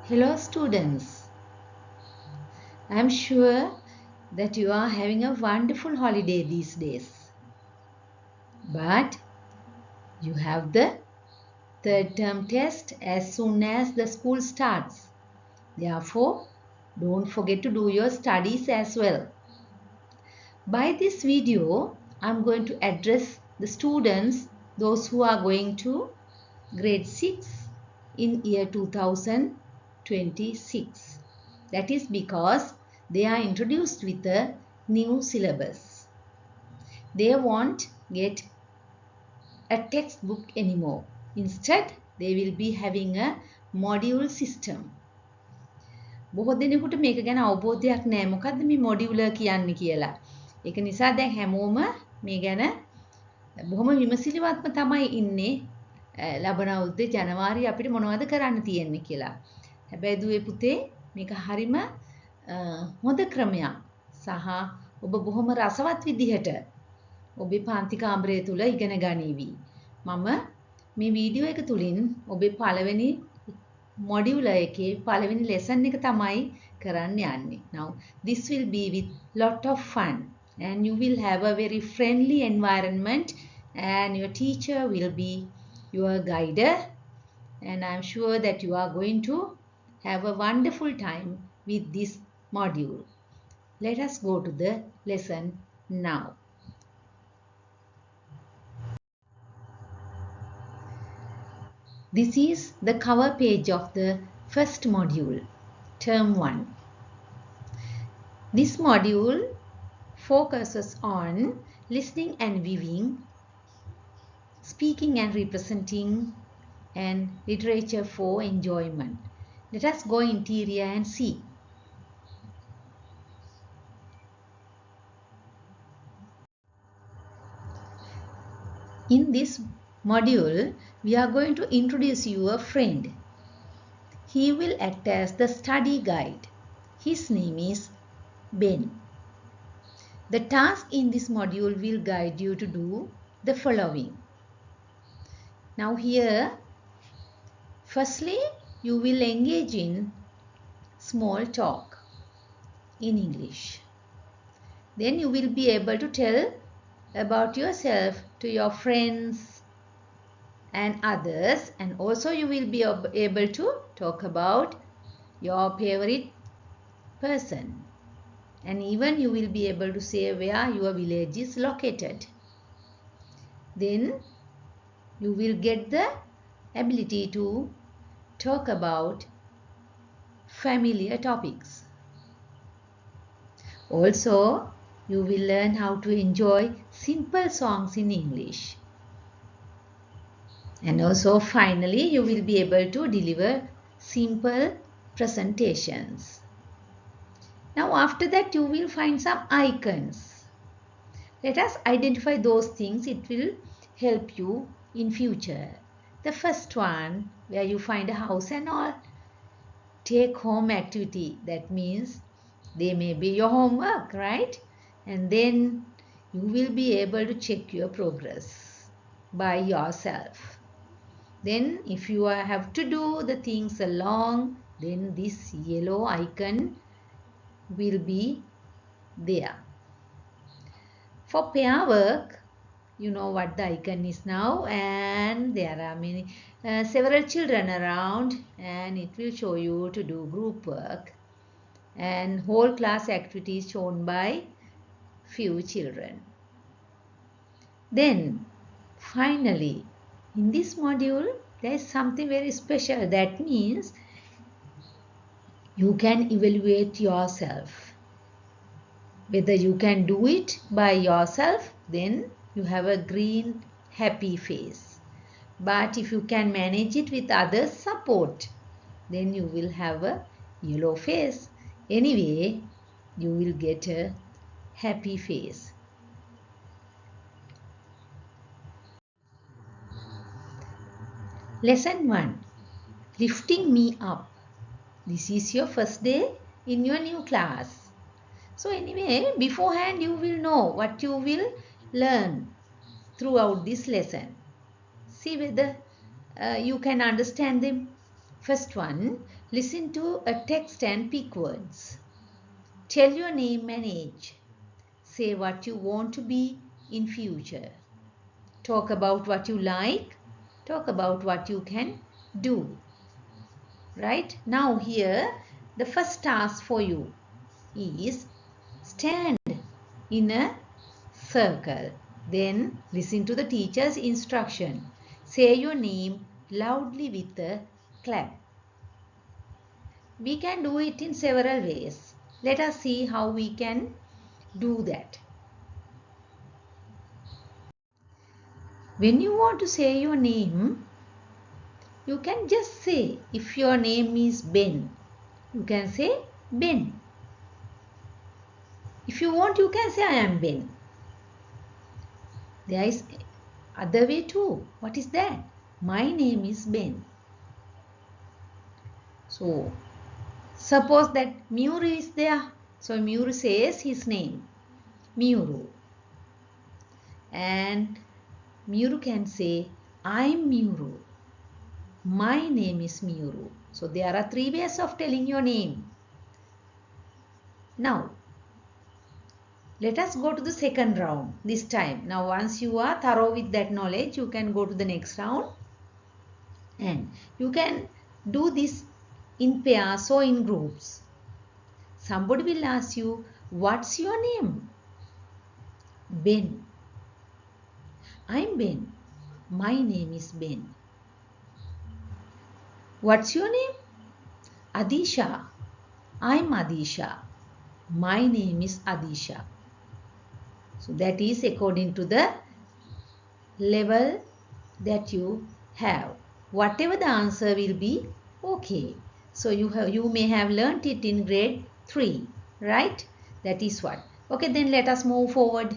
Hello students, I am sure that you are having a wonderful holiday these days. But you have the third term test as soon as the school starts. Therefore, don't forget to do your studies as well. By this video, I am going to address the students, those who are going to grade 6 in year 2026. That is because they are introduced with a new syllabus. They won't get a textbook anymore. Instead, they will be having a module system. බොහෝ දෙනෙකුට මේක ගැන අවබෝධයක් නැහැ. මොකද්ද මේ මොඩියුලර් කියන්නේ කියලා. ඒක නිසා දැන් හැමෝම මේ ගැන බොහොම විමසිලිමත්ව තමයි ඉන්නේ. ලබන අවුරුද්දේ ජනවාරි අපිට මොනවද කරන්න තියෙන්නේ කියලා. හැබැයි දුවේ පුතේ මේක හරිම හොඳ ක්‍රමයක් සහ ඔබ බොහොම රසවත් විදිහට ඔබේ පාන්ති කාමරය තුල ඉගෙන ගනිවි. මම මේ වීඩියෝ එක තුලින් ඔබේ පළවෙනි මොඩියුලර් එකේ පළවෙනි ලෙසන් එක තමයි කරන්න යන්නේ. Now this will be with lot of fun and you will have a very friendly environment and your teacher will be your guider and I am sure that you are going to have a wonderful time with this module. Let us go to the lesson now. This is the cover page of the first module, term 1. This module focuses on listening and viewing, speaking and representing, and literature for enjoyment. Let us go interior and see. In this module, we are going to introduce you a friend. He will act as the study guide. His name is Ben. The task in this module will guide you to do the following. Now here, firstly, you will engage in small talk in English. Then you will be able to tell about yourself to your friends and others, and also you will be able to talk about your favorite person, and even you will be able to say where your village is located. Then you will get the ability to talk about familiar topics. Also, you will learn how to enjoy simple songs in English. And also finally, you will be able to deliver simple presentations. Now after that, you will find some icons. Let us identify those things. It will help you in future. The first one, where you find a house and all, take home activity. That means they may be your homework, right? And then you will be able to check your progress by yourself. Then if you have to do the things along, then this yellow icon will be there. For pair work, you know what the icon is now, and there are many several children around, and it will show you to do group work and whole class activities shown by few children. Then finally, in this module, there is something very special. That means you can evaluate yourself. Whether you can do it by yourself, then you have a green happy face. But if you can manage it with others' support, then you will have a yellow face. Anyway, you will get a happy face. Lesson 1. Lifting me up. This is your first day in your new class. So anyway, beforehand you will know what you will learn throughout this lesson. See whether you can understand them. First one, listen to a text and pick words. Tell your name and age. Say what you want to be in future. Talk about what you like. Talk about what you can do. Right? Now here, the first task for you is stand in a circle. Then listen to the teacher's instruction. Say your name loudly with a clap. We can do it in several ways. Let us see how we can do that. When you want to say your name, you can just say, if your name is Ben, you can say Ben. If you want, you can say I am Ben. There is other way too. What is that? My name is Ben. So, suppose that Muru is there. So, Muru says his name, Muru. And Muru can say, I'm Muru. My name is Muru. So, there are 3 ways of telling your name. Now, let us go to the second round this time. Now, once you are thorough with that knowledge, you can go to the next round. And you can do this in pairs or in groups. Somebody will ask you, what's your name? Ben. I'm Ben. My name is Ben. What's your name? Adisha. I'm Adisha. My name is Adisha. So that is according to the level that you have. Whatever the answer will be, okay. So you may have learnt it in grade 3, right? That is what. Okay, then let us move forward.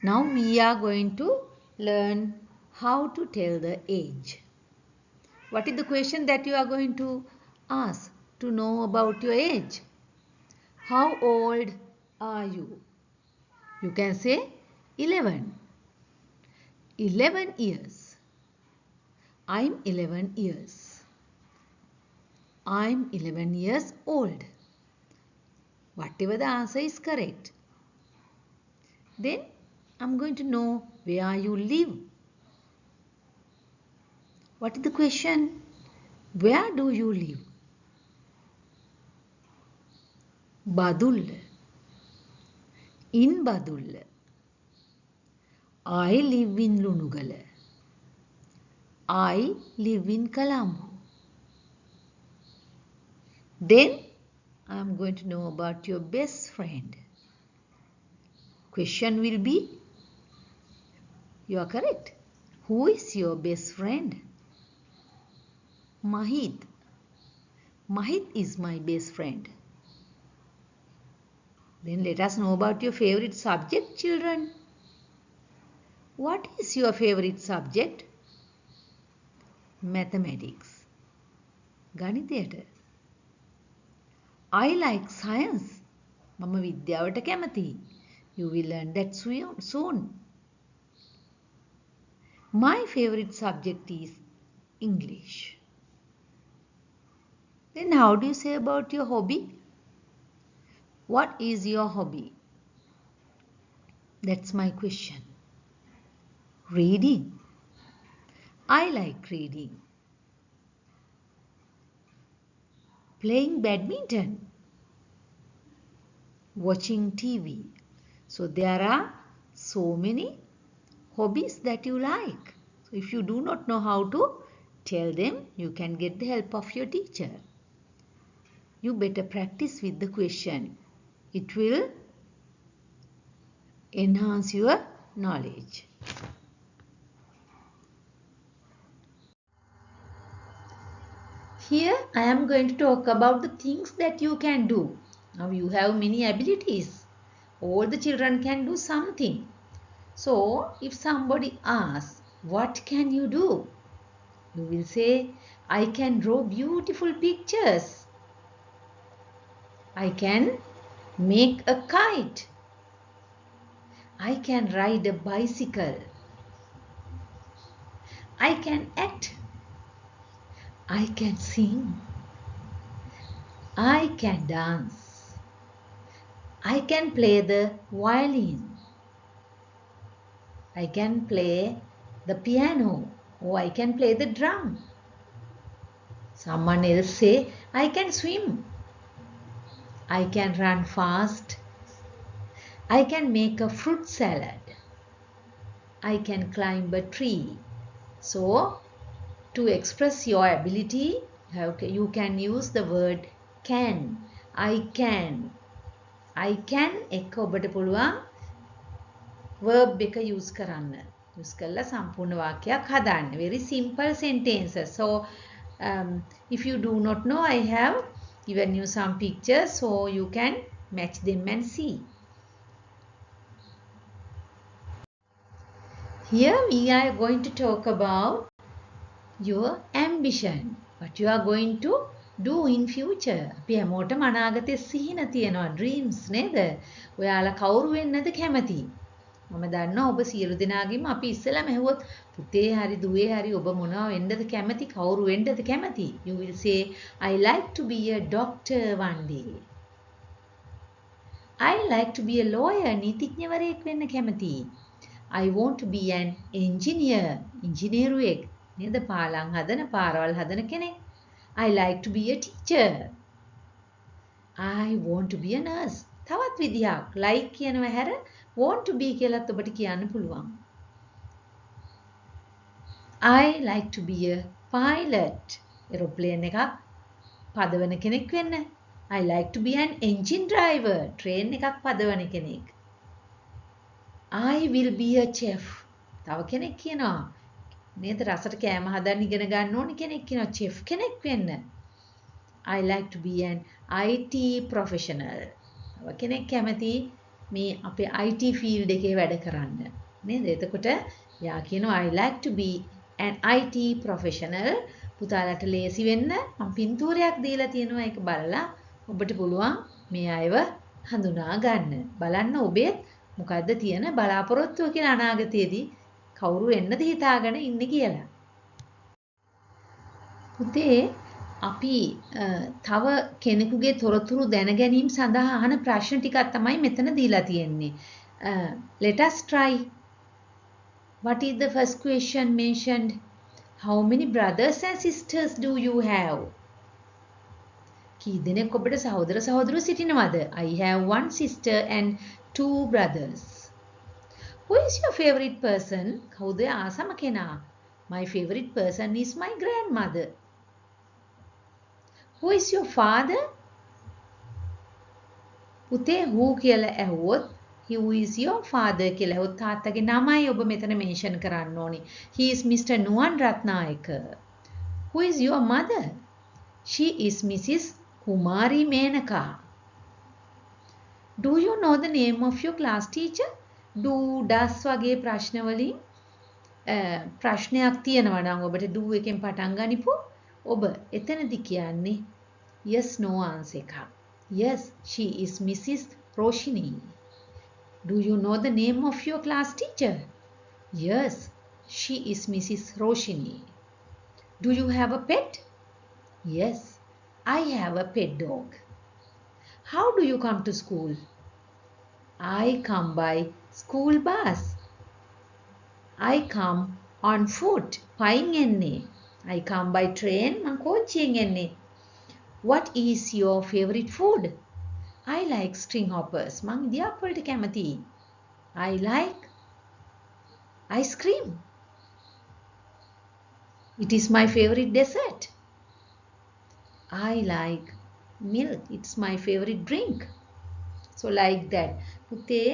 Now we are going to learn how to tell the age. What is the question that you are going to ask to know about your age? How old are you? You can say 11. 11 years. I'm 11 years. I'm 11 years old. Whatever the answer is correct. Then I'm going to know where you live. What is the question? Where do you live? Badulla. In Badulla. I live in Lunugala. I live in Colombo. Then I am going to know about your best friend. Question will be, you are correct. Who is your best friend? Mahit. Mahit is my best friend. Then let us know about your favorite subject, children. What is your favorite subject? Mathematics. ගණිතයට. I like science. මම විද්‍යාවට කැමතියි. You will learn that soon. My favorite subject is English. Then how do you say about your hobby? What is your hobby? That's my question. Reading. I like reading. Playing badminton. Watching TV. So there are so many hobbies that you like. So if you do not know how to tell them, you can get the help of your teacher. You better practice with the question. It will enhance your knowledge. Here I am going to talk about the things that you can do. Now you have many abilities. All the children can do something. So if somebody asks, what can you do? You will say, I can draw beautiful pictures. I can make a kite. I can ride a bicycle. I can act I can sing. I can dance. I can play the violin. I can play the piano. Or I can play the drum. Someone else say, I can swim. I can run fast. I can make a fruit salad. I can climb a tree. So, to express your ability, you can use the word can. I can. I can එක ඔබට පුළුවන් verb එක use කරන්න. use කරලා සම්පූර්ණ වාක්‍යයක් හදන්න. Very simple sentences. So, if you do not know, I have given you some pictures so you can match them and see. Here we are going to talk about your ambition. What you are going to do in future. අපි හැමෝටම අනාගතයේ සිහින තියෙනවා, dreams නේද? ඔයාලා කවුරු වෙන්නද කැමති? මම දන්නවා ඔබ සියලු දෙනාගේම අපි ඉස්සෙල්ලාම ඇහුවොත් පුතේ හරි දුවේ හරි ඔබ මොනවා වෙන්නද කැමති? කවුරු වෙන්නද කැමති? You will say I like to be a doctor one day. I like to be a lawyer. නීතිඥවරයෙක් වෙන්න කැමති. I want to be an engineer. ඉංජිනේරුවෙක්. නේද? පාලම් හදන, පාරවල් හදන කෙනෙක්. I like to be a teacher. I want to be a nurse. තවත් විදිහක් like කියනවා හැර want to be කියලාත් ඔබට කියන්න පුළුවන්. I like to be a pilot. aeroplane එකක් පදවන කෙනෙක් වෙන්න. I like to be an engine driver. train එකක් පදවන කෙනෙක්. I will be a chef. තව කෙනෙක් කියනවා නේද රසට කෑම හදන්න ඉගෙන ගන්න ඕන කෙනෙක් කියනවා chef කෙනෙක් වෙන්න. I like to be an IT professional. තව කෙනෙක් කැමති මේ අපේ IT field එකේ වැඩ කරන්න. නේද? එතකොට යා කියනවා I like to be an IT professional. පුතාලට ලේසි වෙන්න මම පින්තූරයක් දීලා තියෙනවා ඒක බලලා ඔබට පුළුවන් මේ අයව හඳුනා ගන්න. බලන්න ඔබේ මොකද්ද තියෙන බලාපොරොත්තුව කියලා අනාගතයේදී කවුරු වෙන්නද හිතාගෙන ඉන්නේ කියලා. පුතේ අපි තව කෙනෙකුගේ තොරතුරු දැන ගැනීම සඳහා අහන ප්‍රශ්න ටිකක් තමයි මෙතන දීලා තියෙන්නේ. Let us try. What is the first question mentioned? How many brothers and sisters do you have? කී දෙනෙක් ඔබට සහෝදර සහෝදරයෝ සිටිනවද? I have one sister and two brothers. Who is your favorite person? කවුද ආසම කෙනා? My favorite person is my grandmother. Who is your father? පුතේ who කියලා ඇහුවොත් who is your father කියලා ඇහුවොත් තාත්තගේ නමයි ඔබ මෙතන මෙන්ෂන් කරන්න ඕනේ. He is Mr. Nuwan Ratnayaka. Who is your mother? She is Mrs. Kumari Menaka. Do you know the name of your class teacher? Do does වගේ ප්‍රශ්න වලින් ප්‍රශ්නයක් තියෙනවා නම් ඔබට do එකෙන් පටන් ගනිපු ඔබ එතනදි කියන්නේ yes no answer එකක්. Yes, she is Mrs. Roshini. Do you know the name of your class teacher? Yes, she is Mrs. Roshini. Do you have a pet? Yes, I have a pet dog. How do you come to school? I come by school bus. I come on foot. පයින් එන්නේ. I come by train. මං කෝච්චියෙන් එන්නේ. What is your favorite food? I like string hoppers. මං ඉදියාප්ප වලට කැමතියි. I like ice cream. It is my favorite dessert. I like milk. It's my favorite drink. So like that. පුතේ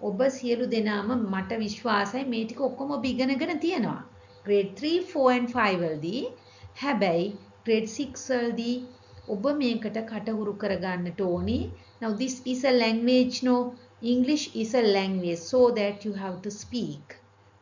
ඔබ සියලු දෙනාම මට විශ්වාසයි මේ ටික ඔක්කොම ඔබ ඉගෙනගෙන තියෙනවා. grade 3, 4 and 5 වලදී. හැබැයි grade 6 වලදී ඔබ මේකට කටහුරු කරගන්නට ඕනි. Now this is a language, no? English is a language so that you have to speak.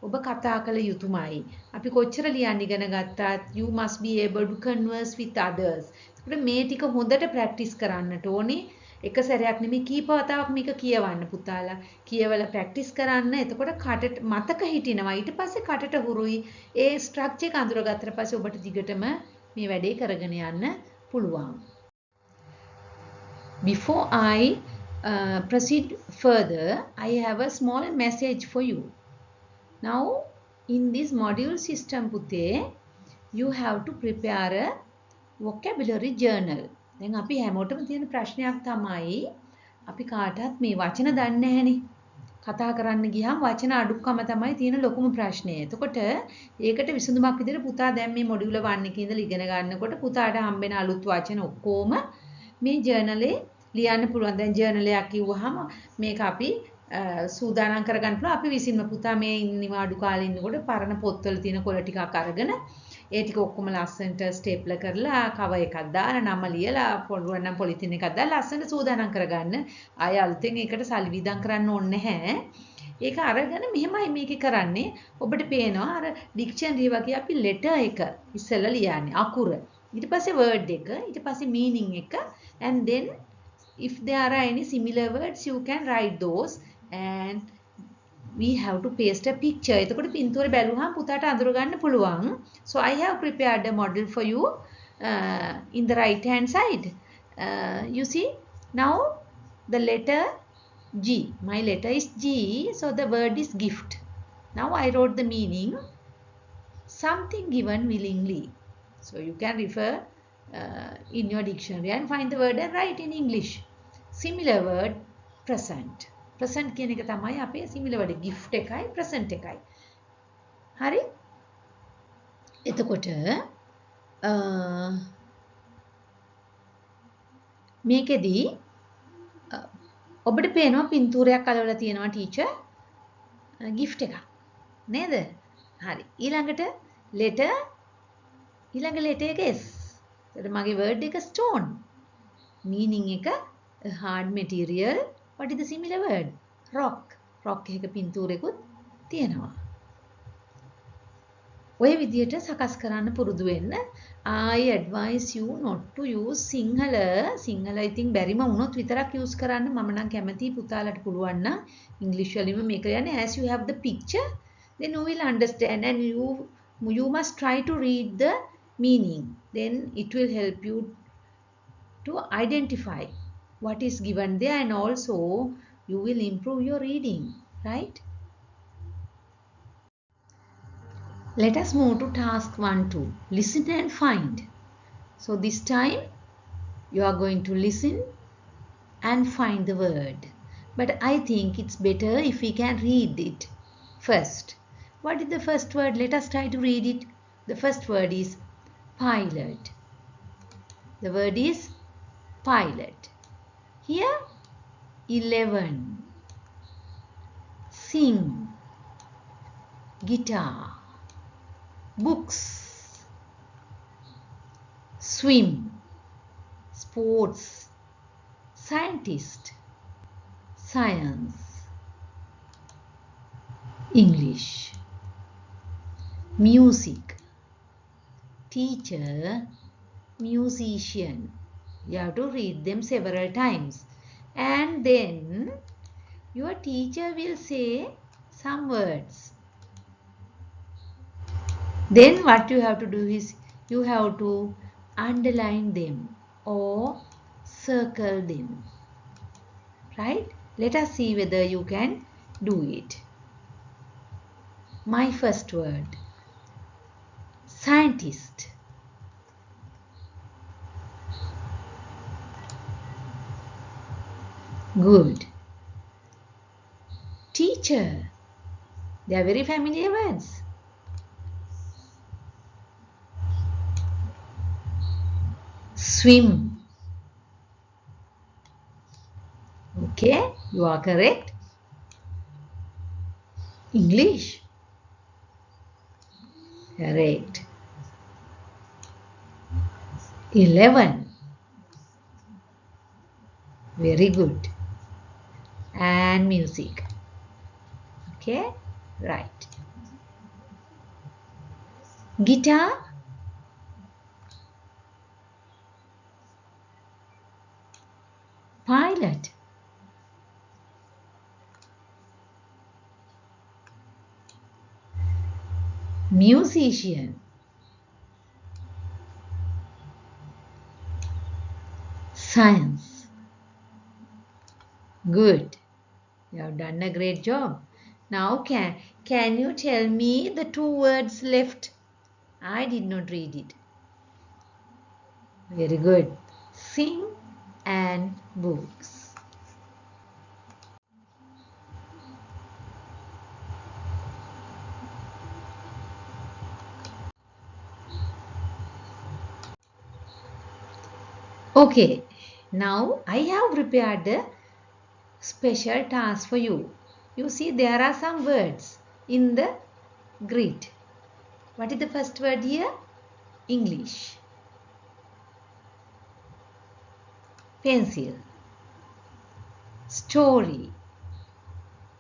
ඔබ කතා කළ යුතුමයි. අපි කොච්චර ලියන්න ඉගෙන ගත්තත් you must be able to converse with others. ඒකට මේ ටික හොඳට ප්‍රැක්ටිස් කරන්නට ඕනේ. එක සැරයක් නෙමෙයි කීප වතාවක් මේක කියවන්න පුතාලා. කියවලා ප්‍රැක්ටිස් කරන්න. එතකොට කටට මතක හිටිනවා. ඊට පස්සේ කටට හුරුයි. ඒ ස්ට්‍රක්චර් එක අඳුරගත්තට පස්සේ ඔබට දිගටම මේ වැඩේ කරගෙන යන්න පුළුවන්. Before I proceed further, I have a small message for you. Now, in this module system, පුතේ, you have to prepare a vocabulary journal. දැන් අපි හැමෝටම තියෙන ප්‍රශ්නයක් තමයි අපි කාටවත් මේ වචන දන්නේ නැහැනේ. කතා කරන්න ගියාම වචන අඩුක්කම තමයි තියෙන ලොකුම ප්‍රශ්නය. එතකොට ඒකට විසඳුමක් විදිහට පුතා දැන් මේ මොඩියුල 1 එකේ ඉඳලා ඉගෙන ගන්නකොට පුතාට හම්බෙන අලුත් වචන ඔක්කොම මේ ජර්නලේ ලියන්න පුළුවන්. දැන් ජර්නල් එකක් කිව්වහම මේක අපි සූදානම් කරගන්න පුළුවන්. අපි විසින්ම පුතා මේ නිවාඩු කාලේ ඉන්නකොට පරණ පොත්වල තියෙන කොළ ටිකක් අරගෙන ඒ ටික ඔක්කොම ලස්සනට ස්ටේප්ලර් කරලා කවර් එකක් දාලා නම ලියලා පුළුවන් නම් පොලිතින් එකක් දාලා ලස්සනට සූදානම් කරගන්න. ආය අලුතෙන් ඒකට සල්ලි වියදම් කරන්න ඕනේ නැහැ. ඒක අරගෙන මෙහෙමයි මේකේ කරන්නේ. ඔබට පේනවා අර ඩික්ෂනරි වගේ අපි ලෙටර් එක ඉස්සෙල්ලා ලියන්නේ අකුර. ඊට පස්සේ වර්ඩ් එක, ඊට පස්සේ මීනින් එක and then if there are any similar words you can write those and we have to paste a picture. එතකොට පින්තූරේ බැලුවහම පුතාට අඳුර ගන්න පුළුවන්. So I have prepared a model for you in the right hand side. You see now the letter G. My letter is G, so the word is gift. Now I wrote the meaning, something given willingly. So you can refer in your dictionary and find the word and write in English. Similar word present. present කියන එක තමයි අපේ similar word. gift එකයි present එකයි. හරි? එතකොට මේකෙදී ඔබට පේනවා පින්තූරයක් අලවලා තියෙනවා ටීචර් gift එකක්. නේද? හරි. ඊළඟට letter ඊළඟ letter එක S. එතකොට මගේ word එක stone. meaning එක a hard material. What is the similar word? Rock. rock එකක පින්තූරෙකුත් තියෙනවා. ඔය විදියට සකස් කරන්න පුරුදු වෙන්න. I advise you not to use Sinhala ඉතින් බැරිම වුණොත් විතරක් use කරන්න. මම නම් කැමතියි පුතාලට පුළුවන් නම් ඉංග්‍රීසි වලින්ම මේක යන්නේ. As you have the picture, then you will understand and you must try to read the meaning. Then it will help you to identify what is given there and also you will improve your reading, right? Let us move to task 1-2. Listen and find. So this time you are going to listen and find the word. But I think it's better if we can read it first. What is the first word? Let us try to read it. The first word is pilot. The word is pilot. Here 11. Sing. Guitar. Books. Swim. Sports. Scientist. Science. English. Music. Teacher. Musician. You have to read them several times. And then your teacher will say some words. Then what you have to do is you have to underline them or circle them. Right? Let us see whether you can do it. My first word. Scientist. Good. Teacher. They are very familiar words. Swim. Okay, you are correct. English. Correct. 11. Very good. And music. Okay, right. Guitar. Pilot. Musician. Science. Good. You have done a great job. Now can you tell me the two words left? I did not read it. Very good. Sing and books. Okay, now I have prepared a special task for you. You see there are some words in the grid. What is the first word here? English. Pencil. Story.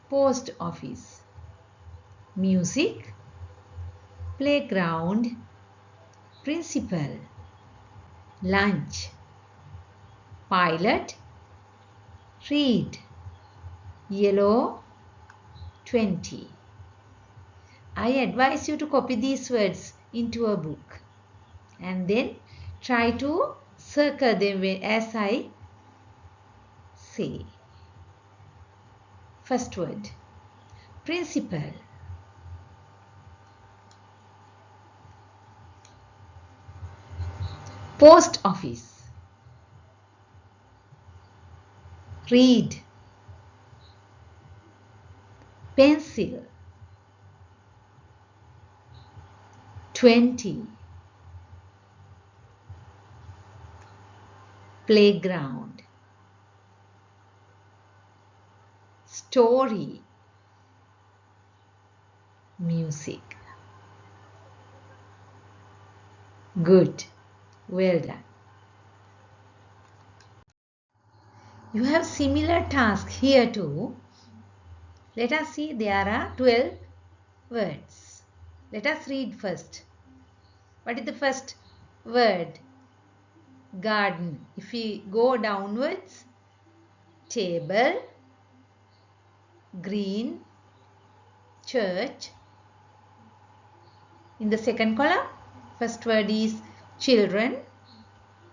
Post office. Music. Playground. Principal. Lunch. Pilot. Read. Yellow. 20. I advise you to copy these words into a book and then try to circle them as I say. First word, principal. Post office. Read. Pencil. 20. Playground. Story. Music. Good. Well done. You have similar task here too. Let us see, there are 12 words. Let us read first. What is the first word? Garden. If we go downwards, table, green, church. In the second column, first word is children,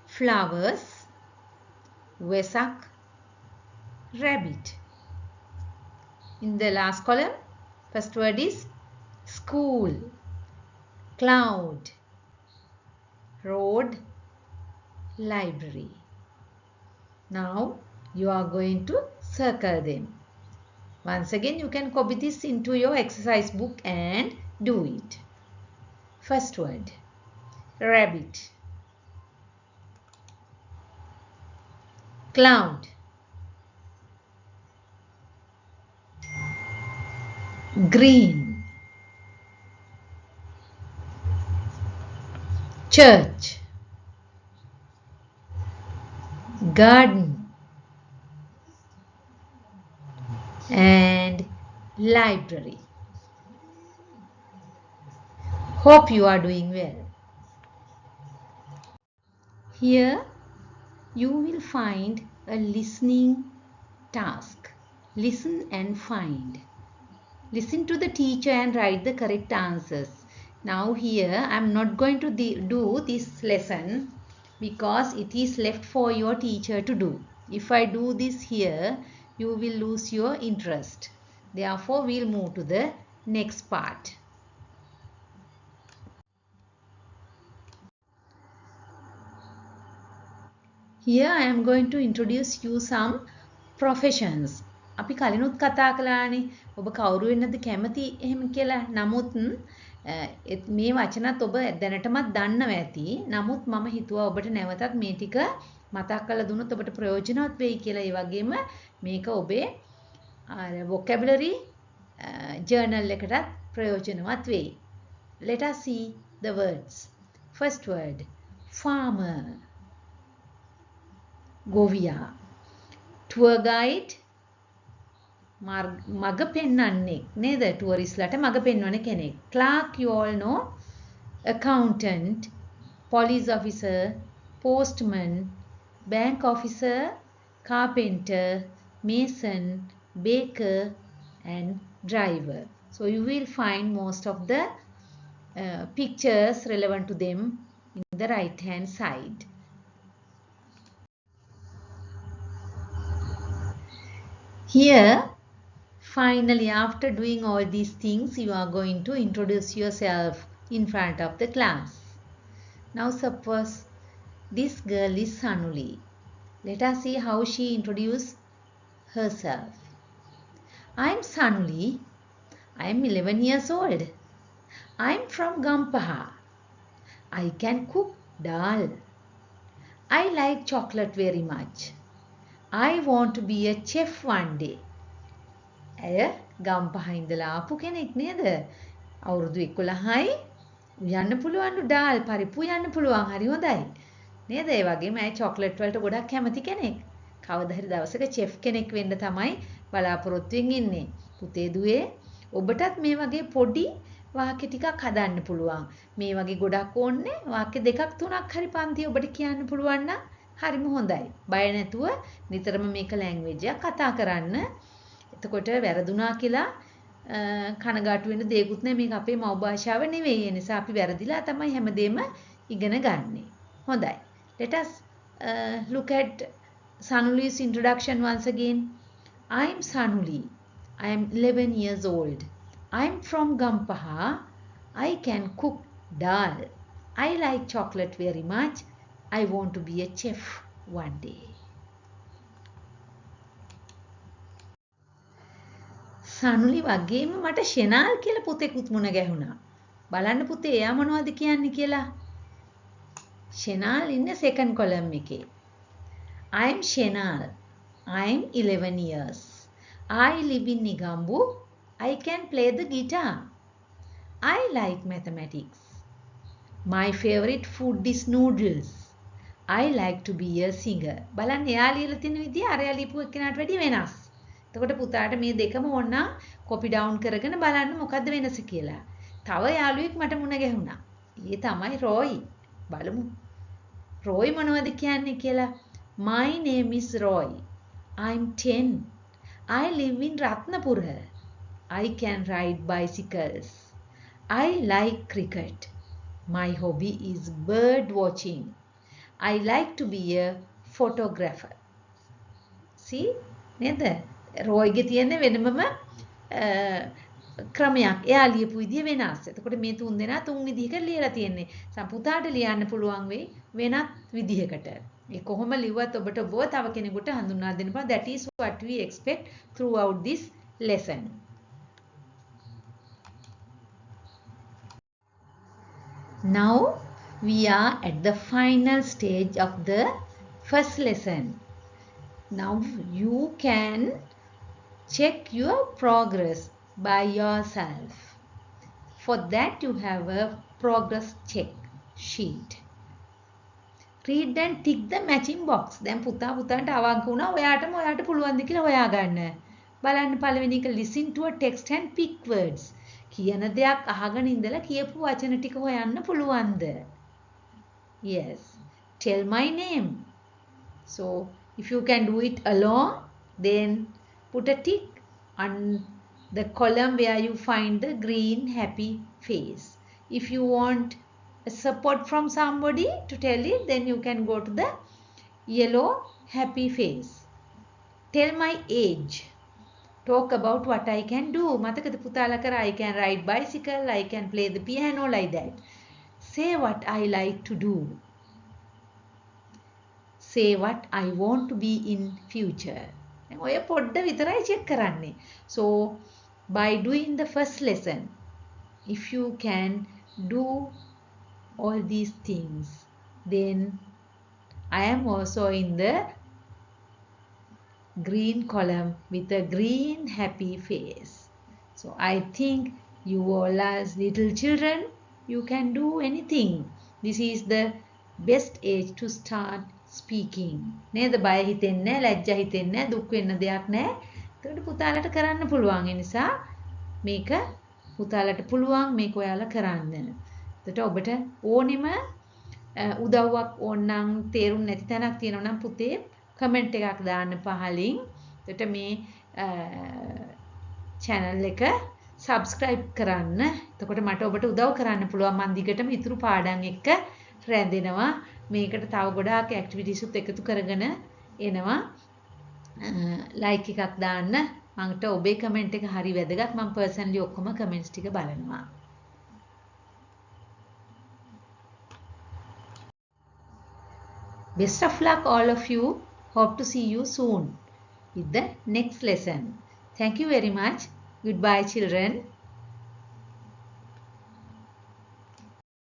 flowers, Vesak, rabbit. In the last column, first word is school, cloud, road, library. Now you are going to circle them. Once again, you can copy this into your exercise book and do it. First word, rabbit, cloud, green, church, garden, and library. Hope you are doing well. Here you will find a listening task. Listen and find. Listen to the teacher and write the correct answers. Now here I am not going to do this lesson because it is left for your teacher to do. If I do this here, you will lose your interest. Therefore, we will move to the next part. Here I am going to introduce you some professions. අපි කලිනුත් කතා කළානේ ඔබ කවුරු වෙන්නද කැමති එහෙම කියලා. නමුත් මේ වචනත් ඔබ දැනටමත් දන්නවා ඇති. නමුත් මම හිතුවා ඔබට නැවතත් මේ ටික මතක් කරලා දුන්නොත් ඔබට ප්‍රයෝජනවත් වෙයි කියලා. ඒ වගේම මේක ඔබේ vocabulary journal එකටත් ප්‍රයෝජනවත් වෙයි. Let us see the words. First word, farmer. ගොවියා. tour guide, මග පෙන්වන්නෙක් නේද? ටුවරිස්ට්ලාට මග පෙන්වන කෙනෙක්. clerk, you all know, accountant, police officer, postman, bank officer, carpenter, mason, baker and driver. So you will find most of the pictures relevant to them in the right hand side. Here, finally, after doing all these things, you are going to introduce yourself in front of the class. Now, suppose this girl is Sanuli. Let us see how she introduces herself. I am Sanuli. I am 11 years old. I am from Gampaha. I can cook dal. I like chocolate very much. I want to be a chef one day. ඇය ගම්පහ ඉඳලා ආපු කෙනෙක් නේද? අවුරුදු 11යි. උයන්න පුළුවන්ලු ඩාල් පරිප්පු යන්න පුළුවන්. හරි හොඳයි. නේද? ඒ වගේම ඇය චොක්ලට් වලට ගොඩක් කැමති කෙනෙක්. කවදා හරි දවසක chef කෙනෙක් වෙන්න තමයි බලාපොරොත්තුෙන් ඉන්නේ. පුතේ දුවේ ඔබටත් මේ වගේ පොඩි වාක්‍ය ටිකක් හදන්න පුළුවන්. මේ වගේ ගොඩක් ඕනේ වාක්‍ය දෙකක් තුනක් හරි පන්ති ඔබට කියන්න පුළුවන් නම් හරිම හොඳයි. බය නැතුව නිතරම මේක ලැන්ග්වේජ් එකක් කතා කරන්න. එතකොට වැරදුනා කියලා කනගාටු වෙන්න දෙයක්වත් නැහැ. මේක අපේ මව් භාෂාව නෙවෙයි. ඒ නිසා අපි වැරදිලා තමයි හැමදේම ඉගෙන ගන්නෙ. හොඳයි. Let us look at Sanuli's introduction once again. I am Sanuli. I am 11 years old. I am from Gampaha. I can cook dal. I like chocolate very much. I want to be a chef one day. සනුලි වගේම මට ෂෙනාල් කියලා පුතෙකුත් මුණ ගැහුණා. බලන්න පුතේ එයා මොනවද කියන්නේ කියලා. ෂෙනාල් ඉන්නේ second column එකේ. I am Shenal. I am 11 years. I live in Nigambu. I can play the guitar. I like mathematics. My favorite food is noodles. I like to be a singer. බලන්න එයා ලියලා තියෙන විදිය අරයා ලියපු එක්කෙනාට වැඩිය වෙනස්. එතකොට පුතාට මේ දෙකම ඕන කොපි ඩවුන් කරගෙන බලන්න මොකද්ද වෙනස කියලා. තව යාළුවෙක් මට මුණ ගැහුණා. ඒ තමයි රොයි. බලමු. රොයි මොනවද කියන්නේ කියලා. My name is Roy. I'm 10. I live in Ratnapura. I can ride bicycles. I like cricket. My hobby is bird watching. I like to be a photographer. See? නේද? රොයිගේ තියෙන වෙනමම ක්‍රමයක්. එයා ලියපු විදිය වෙනස්. එතකොට මේ තුන් දෙනා තුන් විදිහකට ලියලා තියෙන්නේ. සම්පුතාට ලියන්න පුළුවන් වෙයි වෙනත් විදිහකට. ඒ කොහොම ලිව්වත් ඔබට ඔබව තව කෙනෙකුට හඳුන්වා දෙන්න පුළුවන්. That is what we expect throughout this lesson. Now we are at the final stage of the first lesson. Now you can check your progress by yourself. For that you have a progress check sheet. Read and tick the matching box. දැන් පුතාට අවංක වුණා ඔයාට පුළුවන්ද කියලා හොයාගන්න. බලන්න පළවෙනි එක listen to a text and pick words. කියන දෙයක් අහගෙන ඉඳලා කියපු වචන ටික හොයන්න පුළුවන්ද? Yes. Tell my name. So if you can do it alone, then put a tick on the column where you find the green happy face. If you want a support from somebody to tell it, then you can go to the yellow happy face. Tell my age. Talk about what I can do. මතකද පුතාලා කර I can ride bicycle, I can play the piano, like that. Say what I like to do. Say what I want to be in future. ඔය පොඩ්ඩ විතරයි check කරන්නේ. So by doing the first lesson, if you can do all these things, then I am also in the green column with a green happy face. So I think you all as little children, you can do anything. This is the best age to start speaking. නේද? බය හිතෙන්නේ නැහැ, ලැජ්ජා හිතෙන්නේ නැහැ, දුක් වෙන්න දෙයක් නැහැ. ඒකට පුතාලට කරන්න පුළුවන්. ඒ නිසා මේක පුතාලට පුළුවන් මේක ඔයාලා කරන්න. එතකොට ඔබට ඕනෙම උදව්වක් ඕනනම් තේරුම් නැති තැනක් තියෙනවා නම් පුතේ කමෙන්ට් එකක් දාන්න පහලින්. එතකොට මේ channel එක subscribe කරන්න. එතකොට මට ඔබට උදව් කරන්න පුළුවන්. මම දිගටම ඉතුරු පාඩම් එක්ක රැඳෙනවා. මේකට තව ගොඩාක් ඇක්ටිවිටිස් උත් එකතු කරගෙන එනවා. ලයික් එකක් දාන්න. මට ඔබේ කමෙන්ට් එක හරි වැදගත්. මම පර්සනලි ඔක්කොම කමෙන්ට්ස් ටික බලනවා. Best of luck all of you. Hope to see you soon with the next lesson. Thank you very much. Goodbye children.